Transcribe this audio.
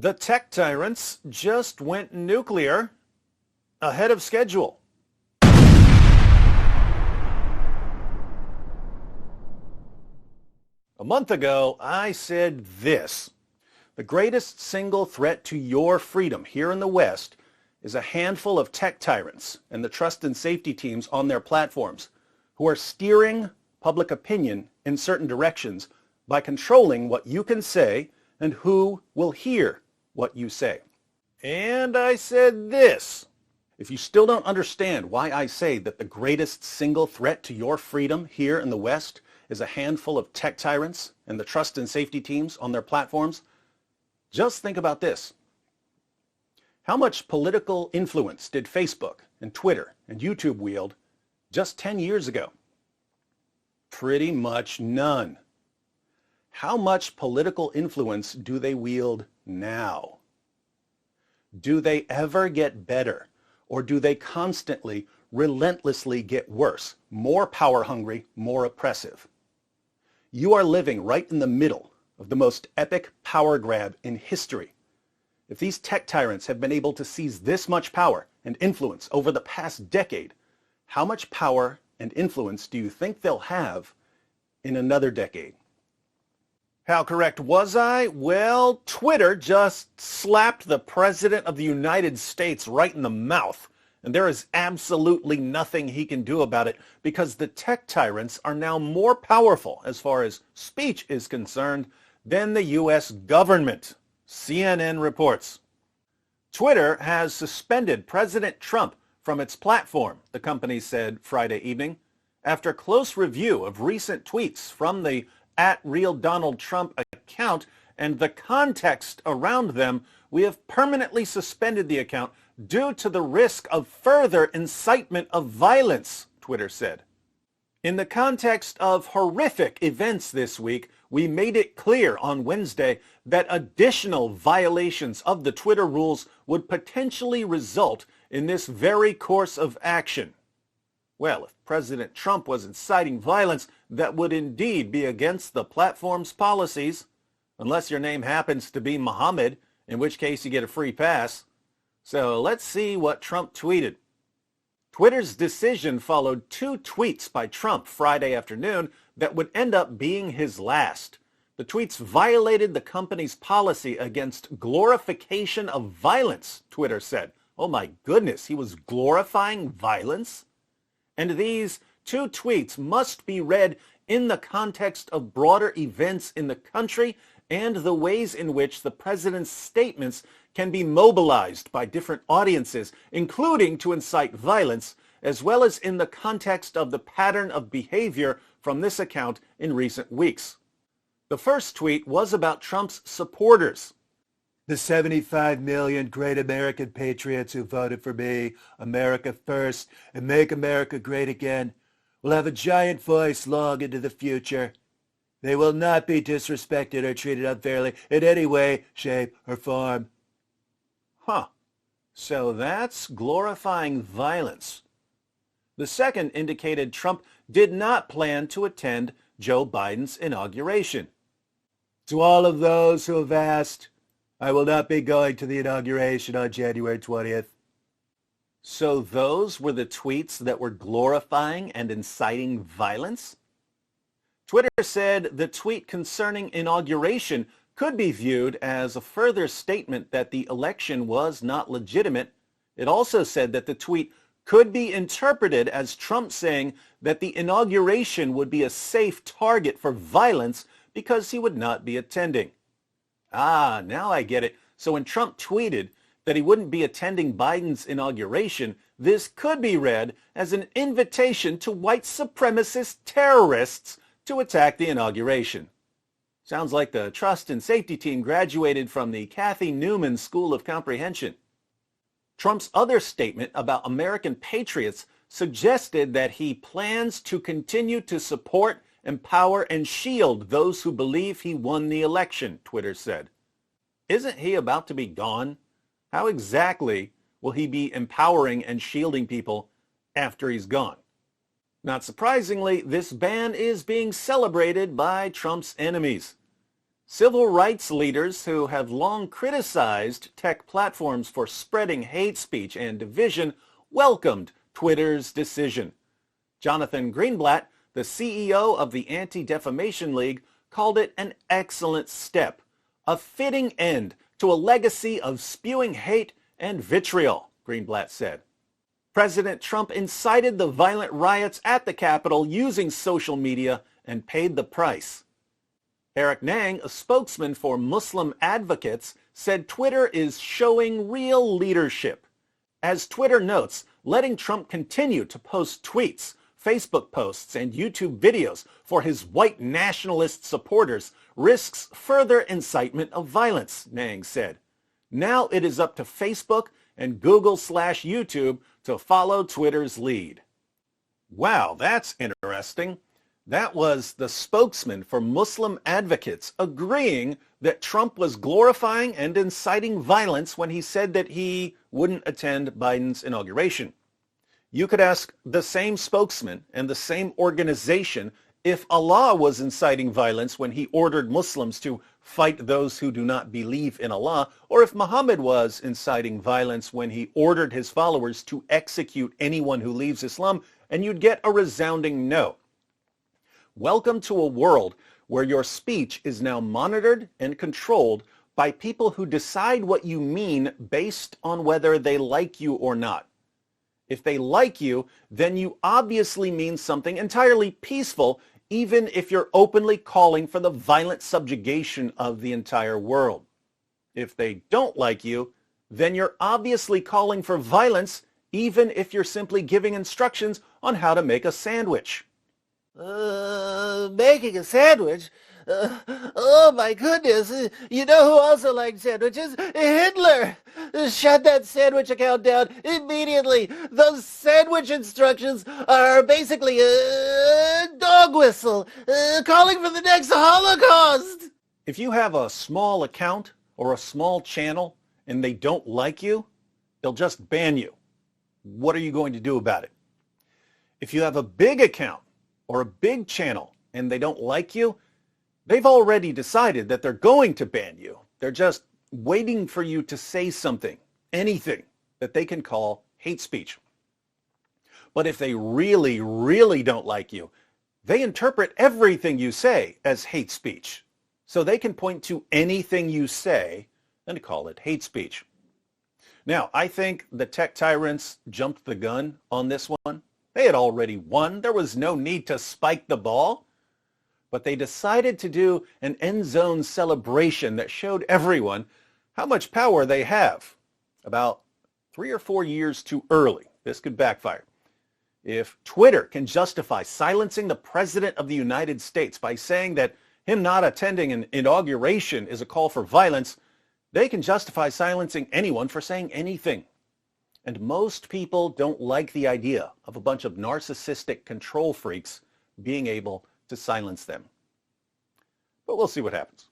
The tech tyrants just went nuclear ahead of schedule. A month ago, I said this: the greatest single threat to your freedom here in the West is a handful of tech tyrants and the trust and safety teams on their platforms who are steering public opinion in certain directions by controlling what you can say and who will hear what you say. And I said this: if you still don't understand why I say that the greatest single threat to your freedom here in the West is a handful of tech tyrants and the trust and safety teams on their platforms, just think about this. How much political influence did Facebook and Twitter and YouTube wield just 10 years ago? Pretty much none. How much political influence do they wield now? Do they ever get better, or do they constantly, relentlessly get worse, more power hungry, more oppressive? You are living right in the middle of the most epic power grab in history. If these tech tyrants have been able to seize this much power and influence over the past decade, how much power and influence do you think they'll have in another decade? How correct was I? Well, Twitter just slapped the President of the United States right in the mouth, and there is absolutely nothing he can do about it because the tech tyrants are now more powerful as far as speech is concerned than the U.S. government, CNN reports. Twitter has suspended President Trump from its platform, the company said Friday evening, after close review of recent tweets from the @RealDonaldTrump account and the context around them. We have permanently suspended the account due to the risk of further incitement of violence, Twitter said. In the context of horrific events this week, we made it clear on Wednesday that additional violations of the Twitter rules would potentially result in this very course of action. Well, if President Trump was inciting violence, that would indeed be against the platform's policies, unless your name happens to be Muhammad, in which case you get a free pass. So let's see what Trump tweeted. Twitter's decision followed two tweets by Trump Friday afternoon that would end up being his last. The tweets violated the company's policy against glorification of violence, Twitter said. Oh my goodness, he was glorifying violence? And these two tweets must be read in the context of broader events in the country and the ways in which the president's statements can be mobilized by different audiences, including to incite violence, as well as in the context of the pattern of behavior from this account in recent weeks. The first tweet was about Trump's supporters. The 75 million great American patriots who voted for me, America first, and make America great again, will have a giant voice long into the future. They will not be disrespected or treated unfairly in any way, shape, or form. So that's glorifying violence. The second indicated Trump did not plan to attend Joe Biden's inauguration. To all of those who have asked, I will not be going to the inauguration on January 20th. So those were the tweets that were glorifying and inciting violence? Twitter said the tweet concerning inauguration could be viewed as a further statement that the election was not legitimate. It also said that the tweet could be interpreted as Trump saying that the inauguration would be a safe target for violence because he would not be attending. Now I get it. So when Trump tweeted that he wouldn't be attending Biden's inauguration, this could be read as an invitation to white supremacist terrorists to attack the inauguration. Sounds like the trust and safety team graduated from the Kathy Newman School of Comprehension. Trump's other statement about American Patriots suggested that he plans to continue to support, empower, and shield those who believe he won the election, Twitter said. Isn't he about to be gone? How exactly will he be empowering and shielding people after he's gone? Not surprisingly, this ban is being celebrated by Trump's enemies. Civil rights leaders who have long criticized tech platforms for spreading hate speech and division welcomed Twitter's decision. Jonathan Greenblatt, the CEO of the Anti-Defamation League, called it an excellent step, a fitting end to a legacy of spewing hate and vitriol, Greenblatt said. President Trump incited the violent riots at the Capitol using social media and paid the price. Eric Nang, a spokesman for Muslim advocates, said Twitter is showing real leadership. As Twitter notes, letting Trump continue to post tweets, Facebook posts, and YouTube videos for his white nationalist supporters risks further incitement of violence, Nang said. Now it is up to Facebook and Google/YouTube to follow Twitter's lead. Wow, that's interesting. That was the spokesman for Muslim advocates agreeing that Trump was glorifying and inciting violence when he said that he wouldn't attend Biden's inauguration. You could ask the same spokesman and the same organization if Allah was inciting violence when he ordered Muslims to fight those who do not believe in Allah, or if Muhammad was inciting violence when he ordered his followers to execute anyone who leaves Islam, and you'd get a resounding no. Welcome to a world where your speech is now monitored and controlled by people who decide what you mean based on whether they like you or not. If they like you, then you obviously mean something entirely peaceful, even if you're openly calling for the violent subjugation of the entire world. If they don't like you, then you're obviously calling for violence, even if you're simply giving instructions on how to make a sandwich. Making a sandwich? Oh my goodness. You know who also liked sandwiches? Hitler. Shut that sandwich account down immediately. Those sandwich instructions are basically a dog whistle calling for the next Holocaust. If you have a small account or a small channel and they don't like you, they'll just ban you. What are you going to do about it? If you have a big account or a big channel and they don't like you, they've already decided that they're going to ban you. They're just waiting for you to say something, anything that they can call hate speech. But if they really, really don't like you, they interpret everything you say as hate speech. So they can point to anything you say and call it hate speech. Now, I think the tech tyrants jumped the gun on this one. They had already won. There was no need to spike the ball. But they decided to do an end zone celebration that showed everyone how much power they have. About 3 or 4 years too early. This could backfire. If Twitter can justify silencing the President of the United States by saying that him not attending an inauguration is a call for violence, they can justify silencing anyone for saying anything. And most people don't like the idea of a bunch of narcissistic control freaks being able to silence them. But we'll see what happens.